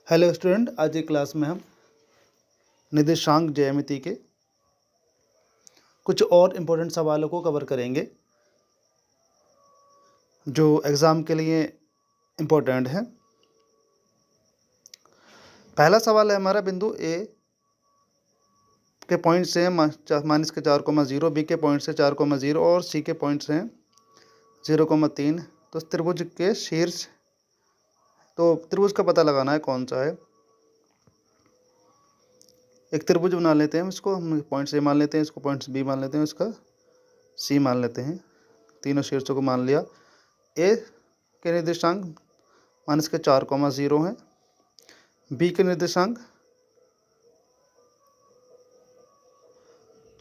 Hello student, आज की class में हम निर्देशांक ज्यामिति के कुछ और इम्पोर्टेंट सवालों को कवर करेंगे जो एग्ज़ाम के लिए इम्पोर्टेंट है। पहला सवाल है हमारा, बिंदु ए के पॉइंट से -4,0, बी के पॉइंट से 4,0 और सी के पॉइंट से 0,3। तो त्रिभुज के शीर्ष, तो त्रिभुज का पता लगाना है कौन सा है। एक त्रिभुज बना लेते हैं, इसको हम पॉइंट से मान लेते हैं, इसको पॉइंट बी मान लेते हैं, इसका सी मान लेते हैं। तीनों शीर्षों को मान लिया। ए के निर्देशांक -4,0 है, बी के निर्देशांक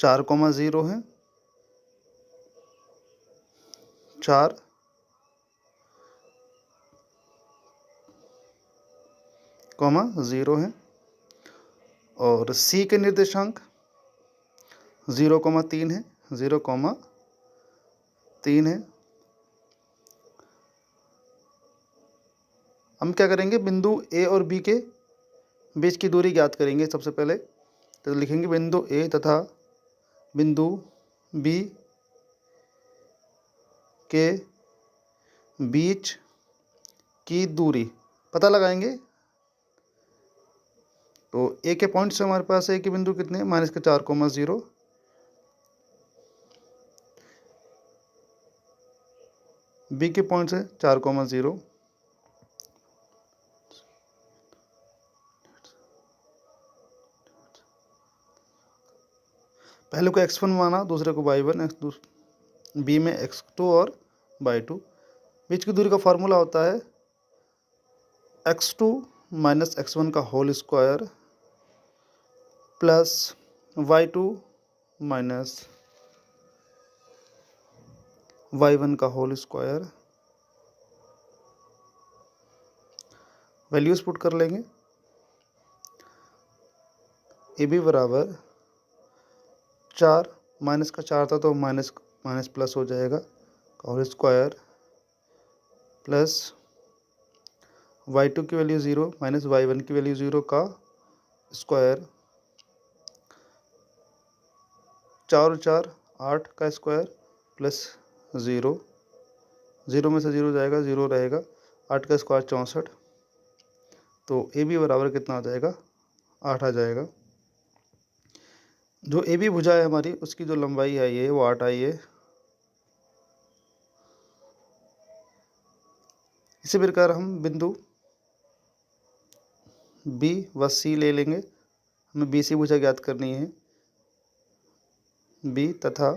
4,0 है, 4,0 है, और सी के निर्देशांक 0,3 है, 0,3 है। हम क्या करेंगे, बिंदु ए और बी के बीच की दूरी ज्ञात करेंगे। सबसे पहले तो लिखेंगे बिंदु ए तथा बिंदु बी के बीच की दूरी पता लगाएंगे। तो ए के पॉइंट से हमारे पास ए के बिंदु कितने हैं, -4,0, बी के पॉइंट से 4,0। पहले को x1 माना, दूसरे को y1, बी में x2 और y2। बीच की दूरी का फॉर्मूला होता है x2 - x1 का whole square plus y2 - y1 का होल स्क्वायर। वैल्यूज पुट कर लेंगे। ए बी बराबर 4, माइनस का 4 था तो माइनस प्लस हो जाएगा, होल स्क्वायर प्लस y2 की वैल्यू 0 माइनस y1 की वैल्यू 0 का स्क्वायर, 4 और 4 8 का स्क्वायर प्लस 0, 0 में से 0 जाएगा, 0 रहेगा, 8 का स्क्वायर 64। तो ए बी बराबर कितना आ जाएगा, 8 आ जाएगा। जो ए बी भुजा है हमारी, उसकी जो लंबाई आई है वो 8 आई है। इसी प्रकार हम बिंदु बी व सी ले लेंगे। हमें बी सी भुजा ज्ञात करनी है। बी तथा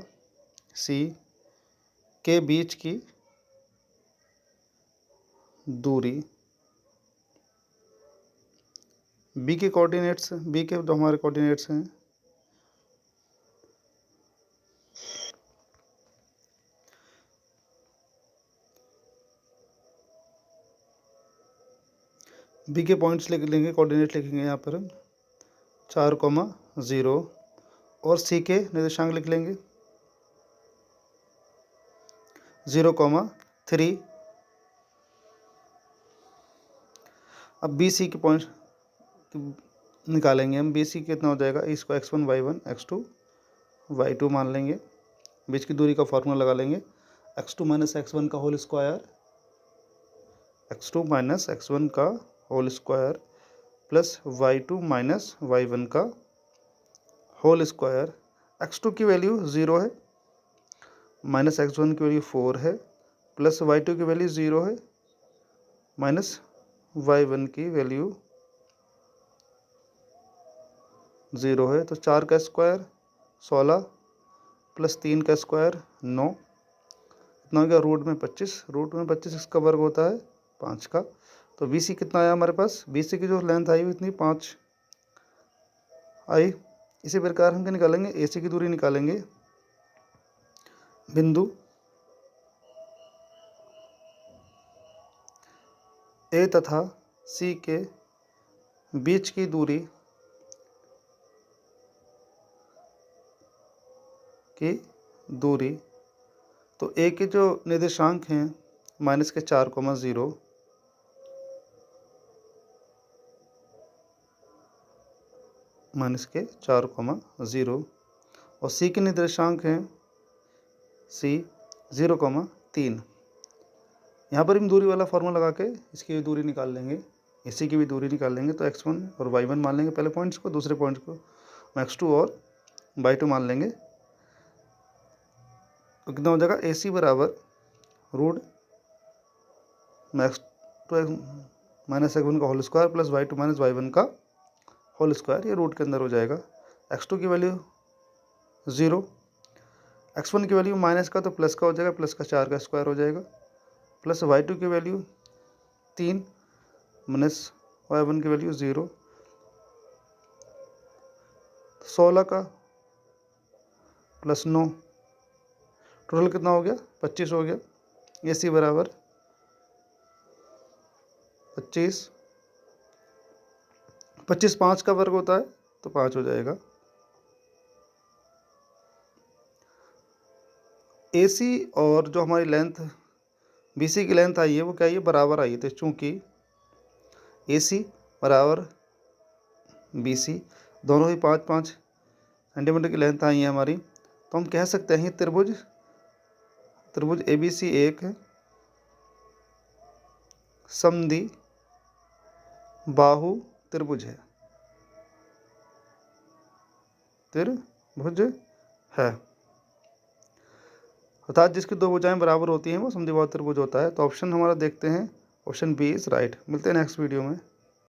सी के बीच की दूरी, बी के कोऑर्डिनेट्स, बी के जो हमारे कोऑर्डिनेट्स हैं बी के पॉइंट्स लिख लेंगे, कोऑर्डिनेट लिखेंगे यहाँ पर हम 4,0 और सी के निर्देशांक लिख लेंगे 0,3। अब बी सी के पॉइंट निकालेंगे हम। बी सी कितना हो जाएगा, इसको x1 y1 x2 y2 मान लेंगे। बीच की दूरी का फॉर्मूला लगा लेंगे, x2 - x1 का होल स्क्वायर, x2 - x1 का whole square plus y2 - y1 का होल स्क्वायर। x2 की वैल्यू 0 है, माइनस x1 की वैल्यू 4 है, प्लस y2 की वैल्यू 0 है, माइनस y1 की वैल्यू 0 है। तो 4 का स्क्वायर 16 प्लस 3 का स्क्वायर 9, इतना हो गया रूट में 25। रूट में 25 इसका वर्ग होता है 5 का। तो बी सी कितना आया हमारे पास, बी सी की जो लेंथ आई इतनी 5 आई। इसी प्रकार हम क्या निकालेंगे, ए सी की दूरी निकालेंगे। बिंदु ए तथा सी के बीच की दूरी तो ए के जो निर्देशांक हैं -4,0, माइनस के 4,0 और सी के निर्देशांक हैं सी 0,3। यहाँ पर हम दूरी वाला फार्मूला लगा के इसकी भी दूरी निकाल लेंगे, इसी की भी दूरी निकाल लेंगे। तो x1 और y1 मान लेंगे पहले पॉइंट्स को, दूसरे पॉइंट्स को x2 और y2 मान लेंगे। तो कितना हो जाएगा, AC बराबर रूट x2 माइनस x1 का whole square plus y2 minus y1 का होल स्क्वायर, ये रूट के अंदर हो जाएगा। x2 की वैल्यू 0, x1 की वैल्यू माइनस का तो प्लस का हो जाएगा, प्लस का 4 का स्क्वायर हो जाएगा, प्लस y2 की वैल्यू 3 माइनस y1 की वैल्यू 0, 16 का प्लस 9, टोटल कितना हो गया, 25 हो गया। AC बराबर 25, 25 5 का वर्ग होता है तो 5 हो जाएगा। AC और जो हमारी लेंथ BC की लेंथ आई है वो क्या है, बराबर आई है। तो चूँकि AC बराबर BC दोनों ही 5-5 सेंटीमीटर की लेंथ आई है हमारी, तो हम कह सकते हैं त्रिभुज ABC एक समद्वि बाहु त्रिभुज है, अर्थात जिसकी दो भुजाएं बराबर होती हैं वो समद्विबाहु त्रिभुज होता है। तो ऑप्शन हमारा देखते हैं, ऑप्शन बी इज राइट। मिलते हैं नेक्स्ट वीडियो में।